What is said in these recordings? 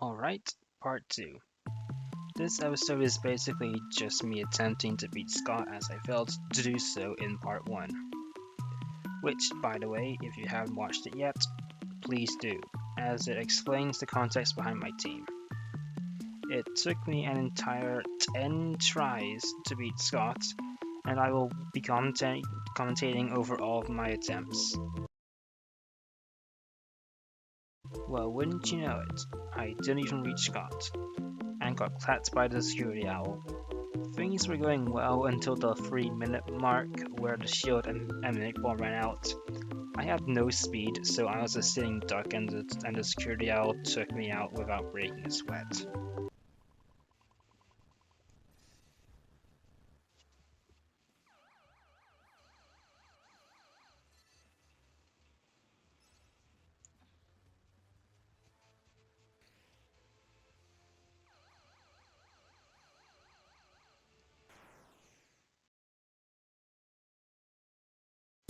Alright, part 2. This episode is basically just me attempting to beat Scott as I failed to do so in part 1. Which, by the way, if you haven't watched it yet, please do, as it explains the context behind my team. It took me an entire 10 tries to beat Scott, and I will be commentating over all of my attempts. Well, wouldn't you know it, I didn't even reach Scott, and got clapped by the security owl. Things were going well until the 3-minute mark where the shield and mimic ball ran out. I had no speed, so I was a sitting duck and the security owl took me out without breaking a sweat.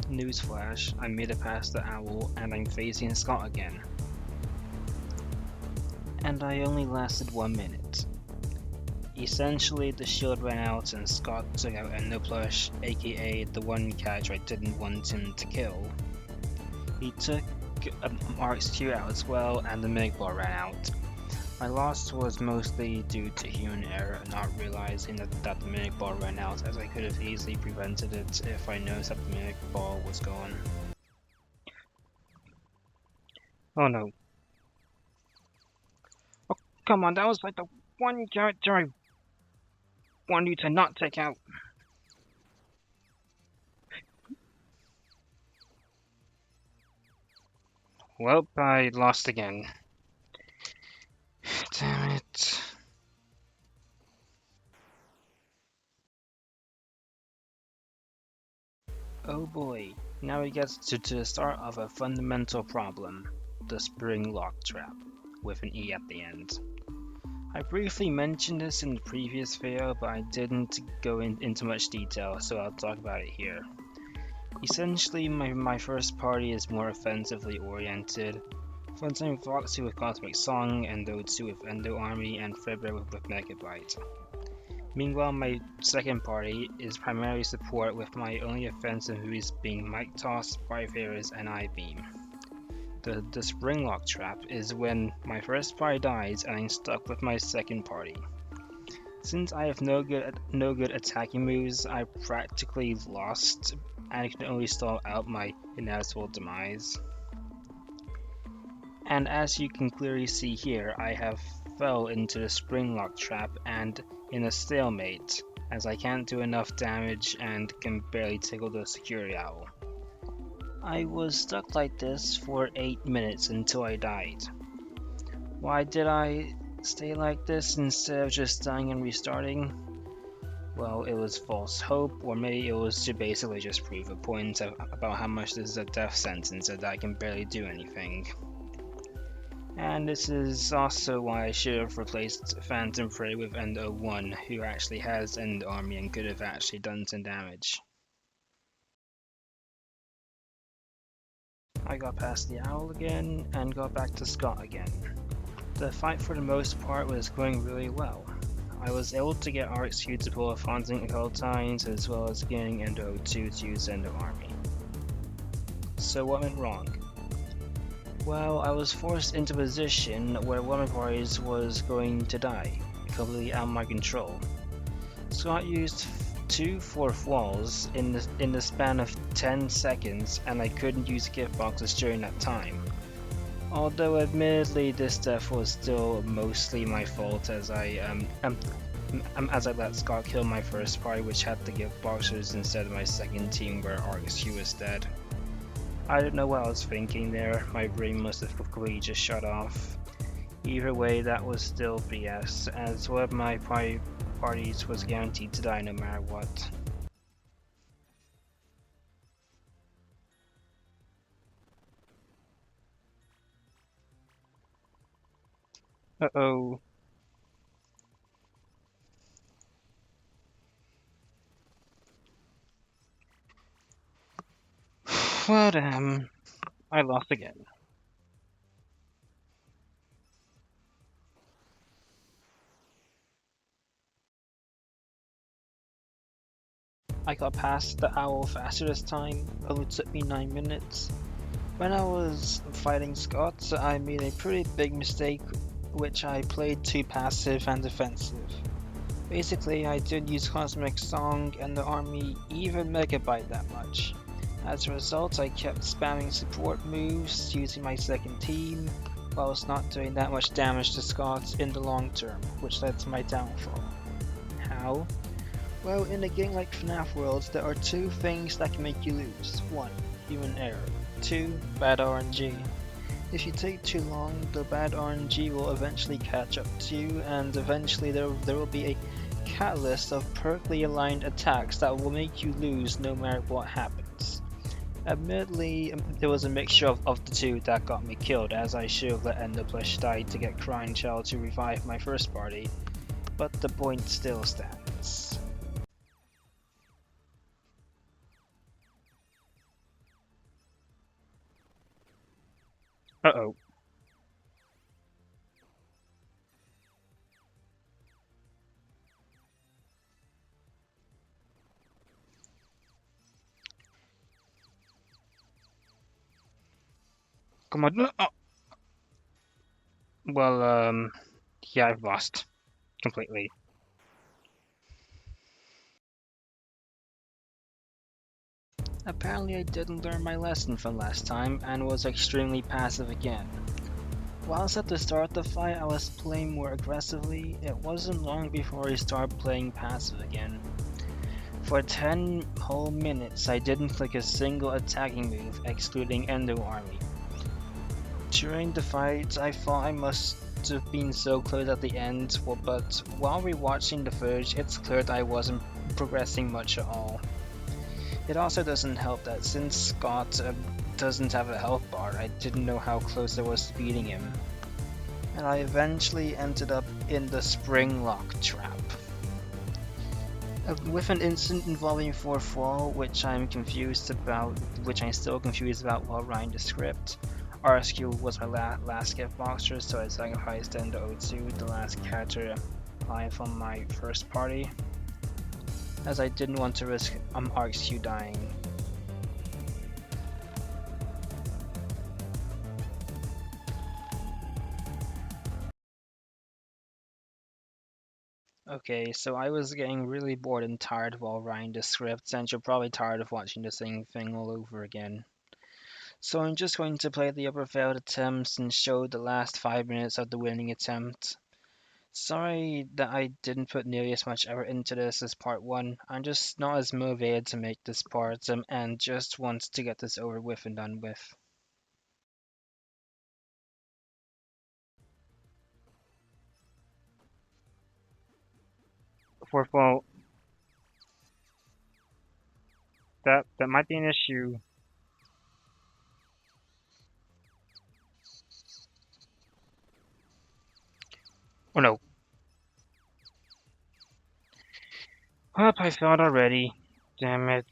Newsflash, I made it past the owl and I'm facing Scott again. And I only lasted 1 minute. Essentially, the shield ran out and Scott took out Endoplush, aka the one character I didn't want him to kill. He took RxQ out as well, and the Mig Ball ran out. My loss was mostly due to human error, not realizing that the Mig Ball ran out, as I could have easily prevented it if I noticed that the Mig Ball was gone. Oh no. Oh, come on, that was like the one character I wanted you to not take out. Well, I lost again. Damn it. Oh boy, now we get to the start of a fundamental problem, the spring lock trap, with an E at the end. I briefly mentioned this in the previous video, but I didn't go into much detail, so I'll talk about it here. Essentially, my first party is more offensively oriented, fronting Foxy with Cosmic Song, Endo2 with Endo Army, and Fibra with Megabyte. Meanwhile, my second party is primarily support, with my only offensive moves being Mic Toss, Bytes, and I-Beam. The Spring Lock Trap is when my first party dies and I'm stuck with my second party. Since I have no good attacking moves, I practically lost and can only stall out my inevitable demise. And as you can clearly see here, I have fell into the Spring Lock Trap and in a stalemate, as I can't do enough damage and can barely tickle the security owl. I was stuck like this for 8 minutes until I died. Why did I stay like this instead of just dying and restarting? Well, it was false hope, or maybe it was to basically just prove a point about how much this is a death sentence and that I can barely do anything. And this is also why I should have replaced Phantom Prey with Endo1, who actually has End Army and could have actually done some damage. I got past the owl again, and got back to Scott again. The fight for the most part was going really well. I was able to get RxQ to pull a Fonzing a couple times, as well as getting Endo2 to use Endo Army. So what went wrong? Well, I was forced into a position where one of my parties was going to die, completely out of my control. Scott used 2 4th walls in the span of 10 seconds, and I couldn't use gift boxes during that time. Although admittedly this death was still mostly my fault, as I let Scott kill my first party, which had the gift boxes instead of my second team where RxQ was dead. I don't know what I was thinking there, my brain must have completely just shut off. Either way, that was still BS, as one of my parties was guaranteed to die no matter what. Uh-oh. Well damn, I lost again. I got past the owl faster this time, only took me 9 minutes. When I was fighting Scott, I made a pretty big mistake, which I played too passive and defensive. Basically, I didn't use Cosmic Song and the army even Megabyte that much. As a result, I kept spamming support moves using my second team, whilst not doing that much damage to Scott in the long term, which led to my downfall. How? Well, in a game like FNAF Worlds, there are two things that can make you lose. 1. Human error. 2. Bad RNG. If you take too long, the bad RNG will eventually catch up to you, and eventually there will be a catalyst of perfectly aligned attacks that will make you lose no matter what happens. Admittedly, there was a mixture of the two that got me killed, as I should have let Enderplush die to get Crying Child to revive my first party, but the point still stands. Uh-oh. Come on. Oh. Well, yeah, I've lost completely. Apparently I didn't learn my lesson from last time and was extremely passive again. Whilst at the start of the fight I was playing more aggressively, it wasn't long before I started playing passive again. For 10 whole minutes I didn't click a single attacking move excluding Endo Army. During the fight I thought I must have been so close at the end, but while rewatching the footage it's clear that I wasn't progressing much at all. It also doesn't help that since Scott doesn't have a health bar, I didn't know how close I was to beating him. And I eventually ended up in the spring lock trap. With an incident involving 4-fall, which I'm still confused about while writing the script. RSQ was my last gift boxer, so I sacrificed Endo O2, the last character I from my first party, as I didn't want to risk RxQ dying. Okay, so I was getting really bored and tired while writing the script, and you're probably tired of watching the same thing all over again. So I'm just going to play the upper failed attempts and show the last 5 minutes of the winning attempt. Sorry that I didn't put nearly as much effort into this as part 1, I'm just not as motivated to make this part and just want to get this over with and done with. Fourth wall, that might be an issue. Oh no. Up, I failed already. Damn it.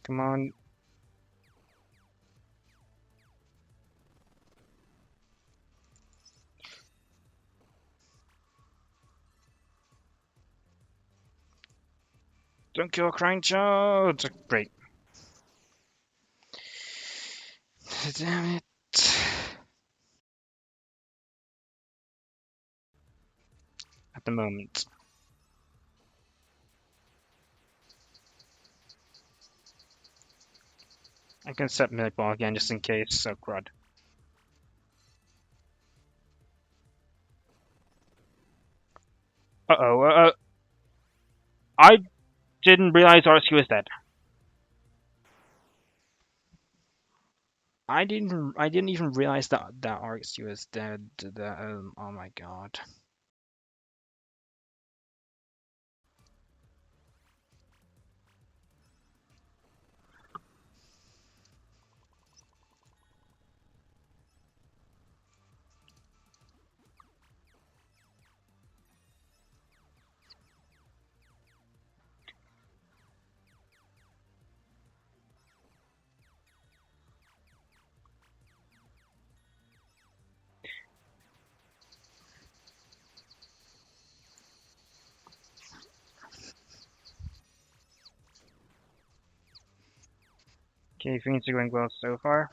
Come on. Don't kill a crying child! Great. Damn it. At the moment. I can set Milk Ball again just in case, so crud. Uh-oh, I didn't realize RSQ was dead. I didn't even realize that RSQ was dead. Oh my god. Okay, things are going well so far.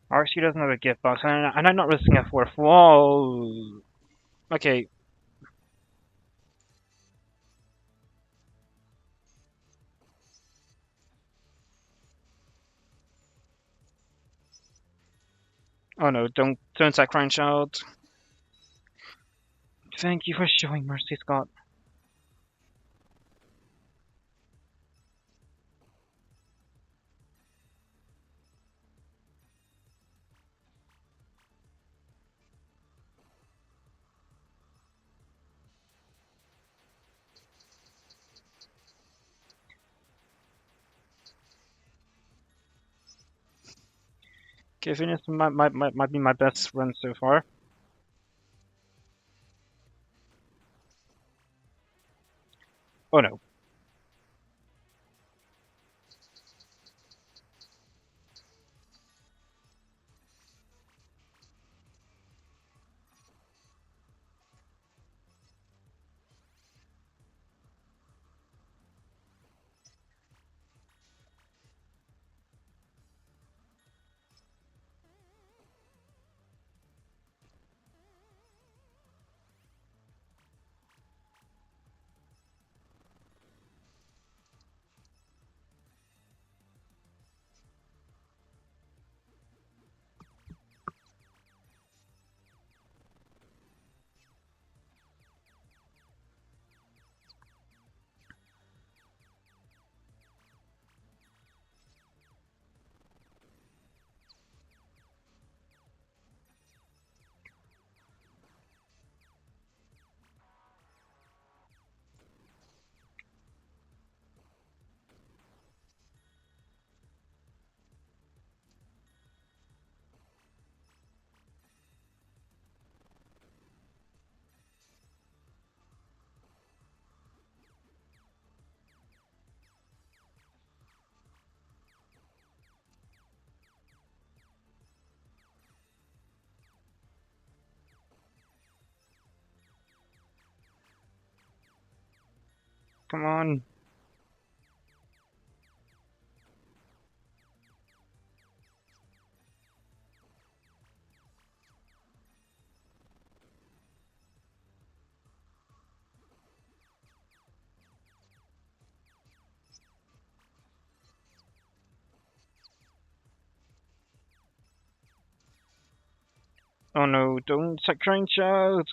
RC doesn't have a gift box, and I'm not risking a fourth. Whoa! Okay. Oh no, don't attack Crying Child. Thank you for showing mercy, Scott. Okay, Venus might be my best run so far. Oh no. Come on. Oh no, don't attack Crying Child.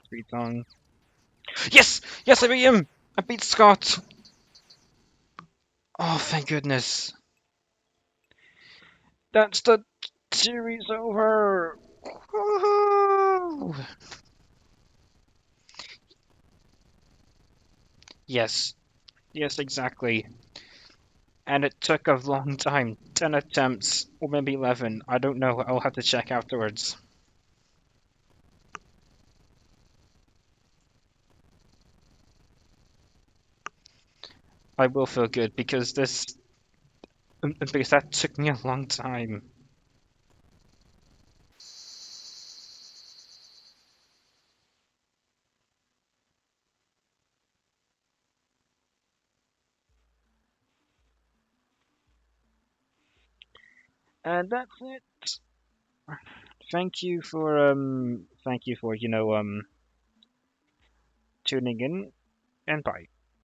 Three song. Yes! Yes, I beat him! I beat Scott! Oh, thank goodness. That's the series over! Woohoo! Yes. Yes, exactly. And it took a long time. 10 attempts, or maybe 11. I don't know. I'll have to check afterwards. I will feel good because because that took me a long time. And that's it. Thank you for tuning in, and bye.